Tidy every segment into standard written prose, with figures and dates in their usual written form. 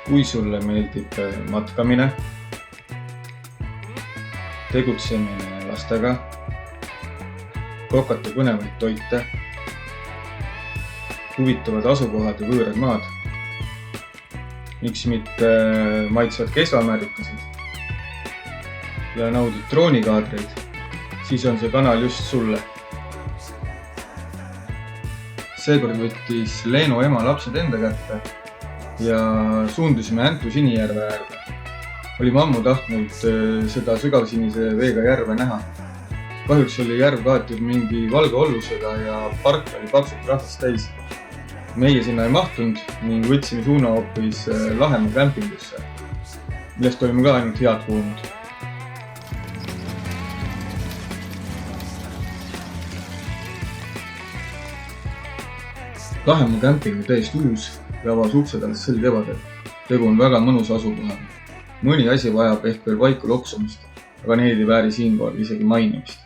Kui sulle meeldib matkamine, tegutsemine lastega, kokata põnevaid toite, huvitavad asukohad ja võõrad maad, miks mitte maitsvad kesvamärikasid ja naudid droonikaadreid, siis on see kanal just sulle. Seekord võttis Leeno ema lapsed enda kätte ja suundusime Äntu Sinijärve äärde. Olime ammu tahtnud seda sügavsinise veega järve näha. Kahjuks oli järv kaetud mingi valge ollusega ja park oli paksult rahvast täis. Meie sinna ei mahtunud ning võtsime suuna hoopis Lahemaa kämpingusse, millest olime ka ainult head kuulnud. Lahemaa kämping on täiesti uus ja avas uksed alles sel kevadel. Tegu on väga mõnus asukoha. Mõni asi vajab ehk veel vaiku loksumist, aga need ei vääri siinkohal isegi mainimist.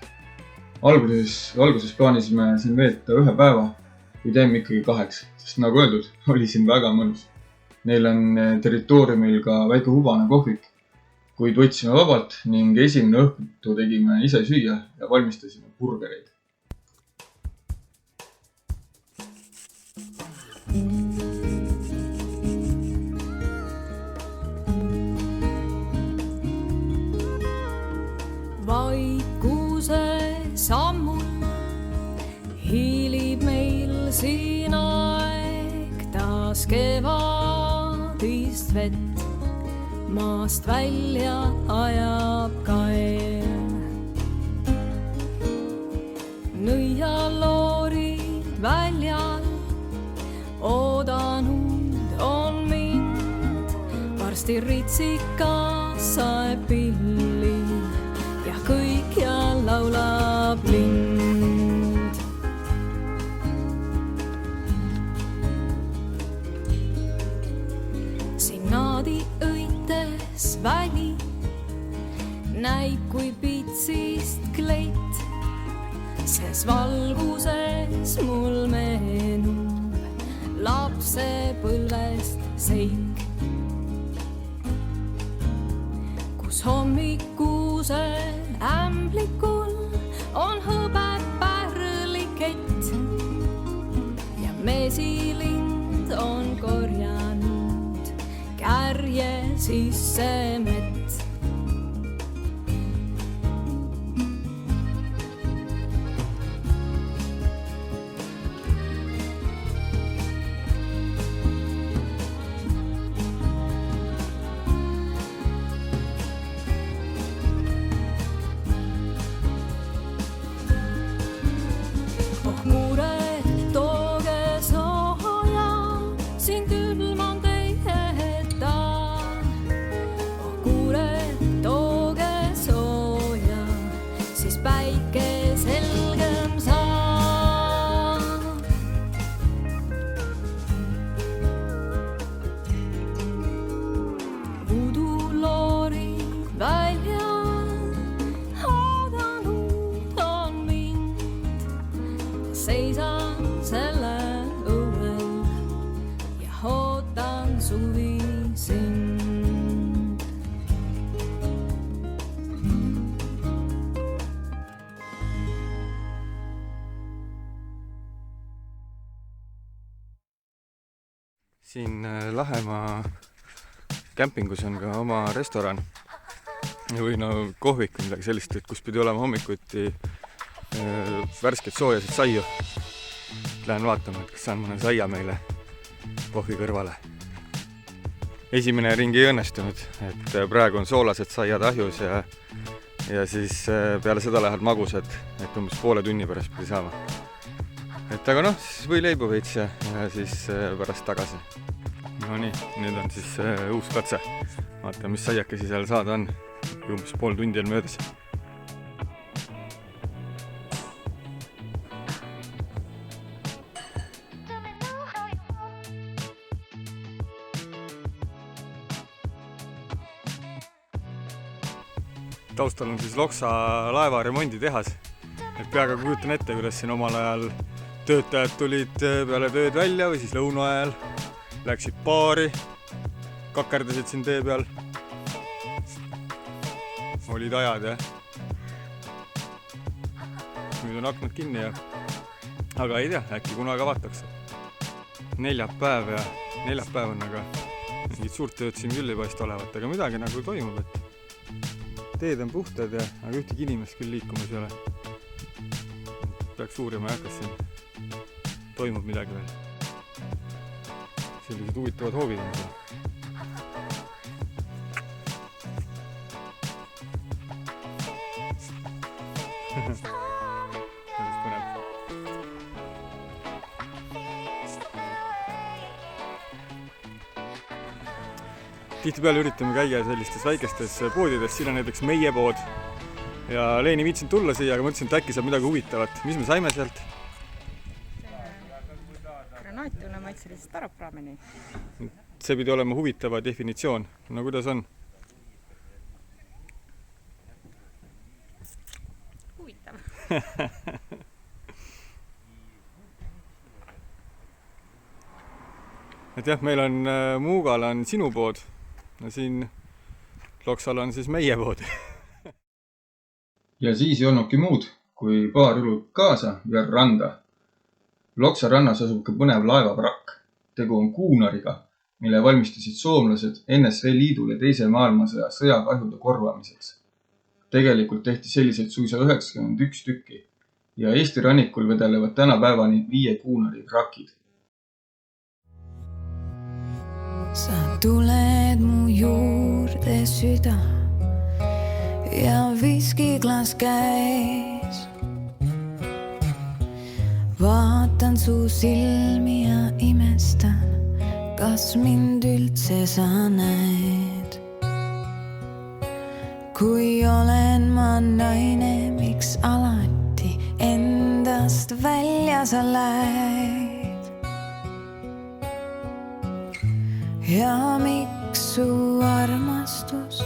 Alguses plaanisime siin veeta 1 päeva, kui teeme ikkagi 8, sest nagu öeldud, oli siin väga mõnus. Neil on territooriumil ka väike hubane kohvik, kuid võtsime vabalt ning esimene õhtu tegime ise süüa ja valmistasime burgereid. Vaikuse sammul hiilib meil siin aeg, taas kevadist vett maast välja ajab kael. Nõialoorid väljal oodanud on mind, varsti ritsikas saeb pilli ja kõik ja laulab lind. Siin naadi õites väli näib kui pitsist kleit, ses valguses mul meenub lapsepõlvest seik, kus hommikusel ämblikul on hõbepärlikett ja mesilind on korjanud kärje sisse mett. Seisan selle õuel ja ootan suvi sind. Siin Lahemaa kämpingus on ka oma restoran või kohvik või midagi sellist, kus pidi olema hommikuti värsket soojasid saiu. Lähen vaatama, kas saan mõne saia meile kohvi kõrvale. Esimene ring ei õnnestunud, et praegu on soolased saiad ahjus ja siis peale seda lähevad magusad, et umbes poole tunni pärast pidi saama. Et aga siis või leibu veits ja siis pärast tagasi. No nii, nüüd on siis uus katse. Vaata, mis saiakesi seal saada on. Umbes pool tundi on möödas. Taustal on siis Loksa laeva remonditehas. Et peaga kujutan ette, kuidas siin omal ajal töötajad tulid peale tööd välja või siis lõuna ajal läksid baari, kakerdasid siin tee peal. Olid ajad, jah. Nüüd on aknad kinni ja... Aga ei tea, äkki kunagi avatakse. Neljapäev on, aga mingid suurt tööd siin küll ei paista olevat, aga midagi nagu toimub, et teed on puhtad ja aga ühtegi inimest küll liikumas ei ole. Peaks uurima, kas siin toimub midagi veel. Sellised huvitavad hoovid on seal. Tihtipeale üritame käia sellistes väikestes poodides, siin on näiteks meie pood ja Leeni viitsin tulla siia, aga mõtlesin, et äkki saab midagi huvitavat. Mis me saime sealt? Granaatule maitselist taraprameni. See pidi olema huvitava definitsioon. No kuidas on? Huvitav. Et jah, meil on Muugal on sinu pood ja siin Loksal on siis meie pood. Ja siis ei olnudki muud, kui paar õlut kaasa ja randa. Loksa rannas asub ka põnev laevaprakk. Tegu on kuunariga, mille valmistasid soomlased NSV Liidule teise maailmasõja sõjakahjude korvamiseks. Tegelikult tehti selliseid suisa 91 tükki ja Eesti rannikul vedelevad tänapäevani 5 kuunari vrakid. Sa tuled mu juurde süda ja viskiglas käis. Vaatan su silmi ja imestan, kas mind üldse sa näed. Kui olen ma naine, miks alati endast välja sa lähed? Ja miks su armastus,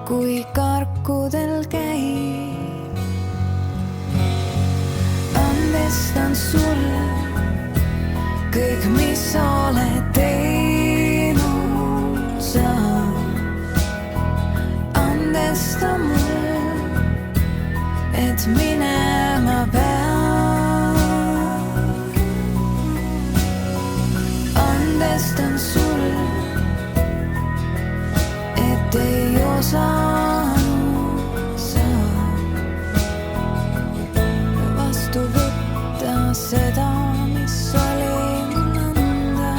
kui karkudel käib? Andestan sulle kõik, mis sa oled teinud sa. Andesta mulle, et minema peab. Andestan sulle, ei osanud sa vastu võtta seda, mis oli mul anda.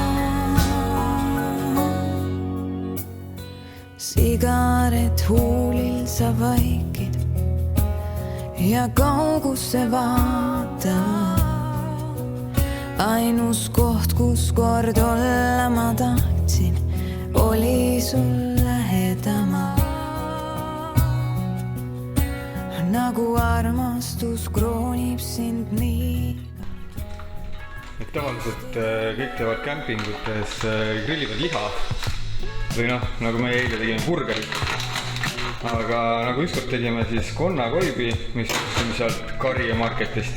Sigaret huulil sa vaikid ja kaugusse vaatad. Ainus koht, kus kord olla ma tahtsin, oli sul lähedama. Nagu armastus kroonib sind nii. Et tavaliselt kõik teevad kämpingutes grillivad liha. Või noh, nagu me eile tegime burgerit. Aga nagu ükskord tegime siis konnakoibi, mis ostime sealt Karja marketist.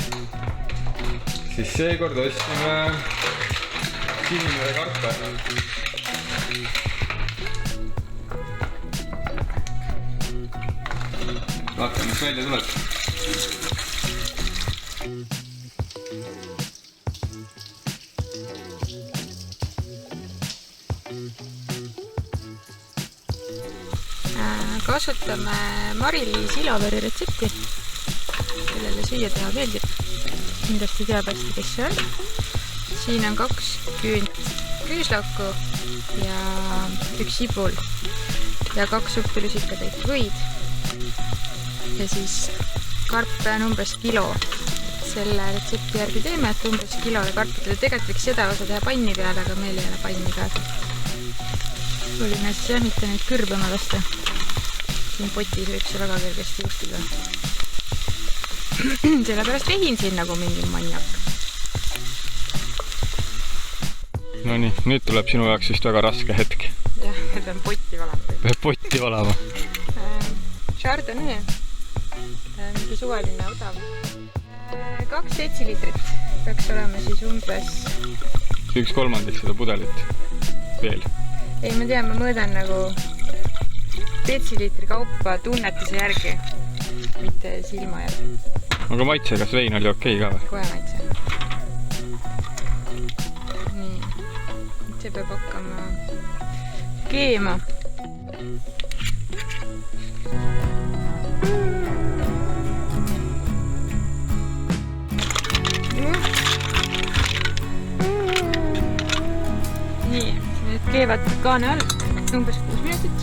Siis seekord ostime Sinimere karpe. Vaatame, mis välja tuleb. Kasutame Mari-Liis Iloveri retsepti, kellele süüa teha meeldib. Kindlasti teab hästi, kes see on. Siin on 2 küünt küüslauku ja 1 sibul ja 2 suppilusikatäit võid. Ja siis karpe on umbes kilo. Selle retsepti järgi teeme, et umbes kilole karpidele. Tegelikult võiks seda osa teha panni peale, aga meil ei ole panni peale. Oluline siis jah, mitte neid kõrbema lasta. Siin potis võib see väga kergesti juhtuda. Sellepärast vehin siin nagu mingi maniak. No nii, nüüd tuleb sinu jaoks vist väga raske hetk. Jah, pean potti valama. Peab potti valama. Chardonnay. Mingi suvaline odav. 2 detsiliitrit peaks olema siis umbes 1/3 seda pudelit veel. ei, ma tean, ma mõõdan nagu detsiliitri kaupa tunnetuse järgi, mitte silma järgi. aga maitse, kas vein oli okei ka või? Kohe maitse. Nii, see peab hakkama keema. Nii, need keevad kaane all umbes 6 minutit.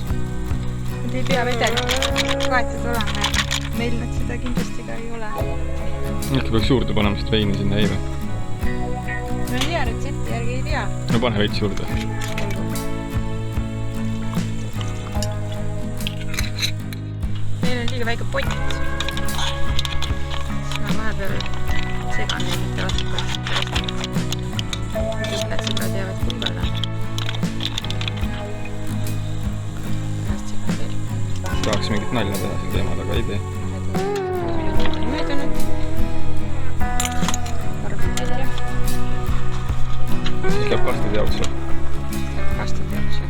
Nad ei pea vedel kaetud olema. Meil nad seda kindlasti ka ei ole. Ikka peaks juurde panema, sest veini sinna ei või? Ma ei tea, retsepti järgi ei tea. No pane veits juurde. Meil on liiga väike pott. Siis ma vahepeal segan neid, mitte vastukat. Kihlad seda teavad kuulada. Pärast segan veel. Tahaks mingit nalja teha siin teemad, aga ei tee. Minutid on möödunud. Arvan välja. Siis läheb kastide jaoks või? Läheb kastide jaoks või?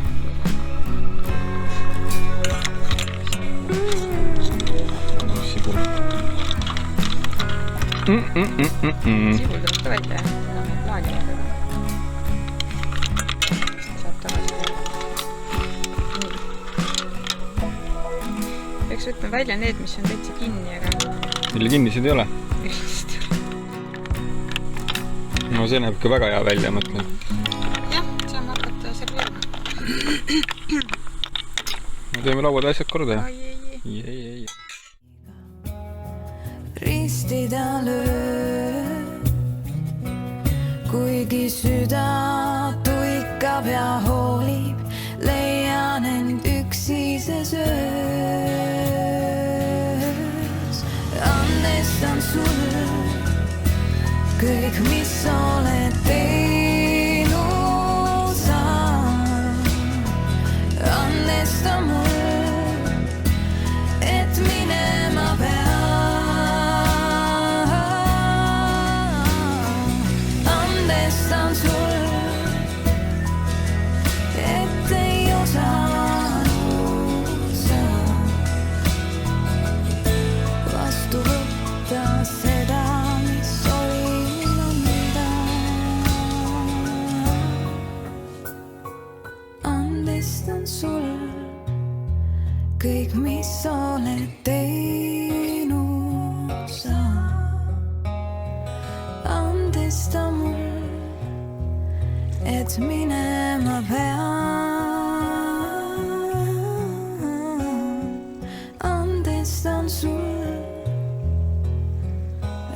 Sibul. Sibul tuleb ka välja, jah. Seda meil plaani on väga. Saab tagasi teha. Nii. Peaks võtma välja need, mis on täitsa kinni, aga... Mille kinnised ei ole? Üldiselt. No see näeb ikka väga hea välja, mõtlen. Jah, saame hakata serveerima. Me teeme lauad asjad korda ja? Ai. Ei. Ristida löö, kuigi süda tuikab ja hoolib, leian end üksises öös. Andestan sulle kõik, mis oled teinud sa. Andesta mul, et minema pean. Andestan sul, et ei osanud sa vastu võtta seda, mis oli nõnda. Andestan sul kõik, mis oled teinud sa. Andesta mul, et minema pean. Andestan sul,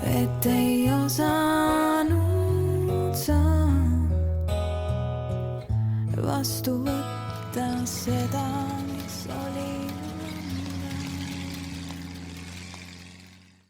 et ei osanud sa vastu võtta seda, mis oli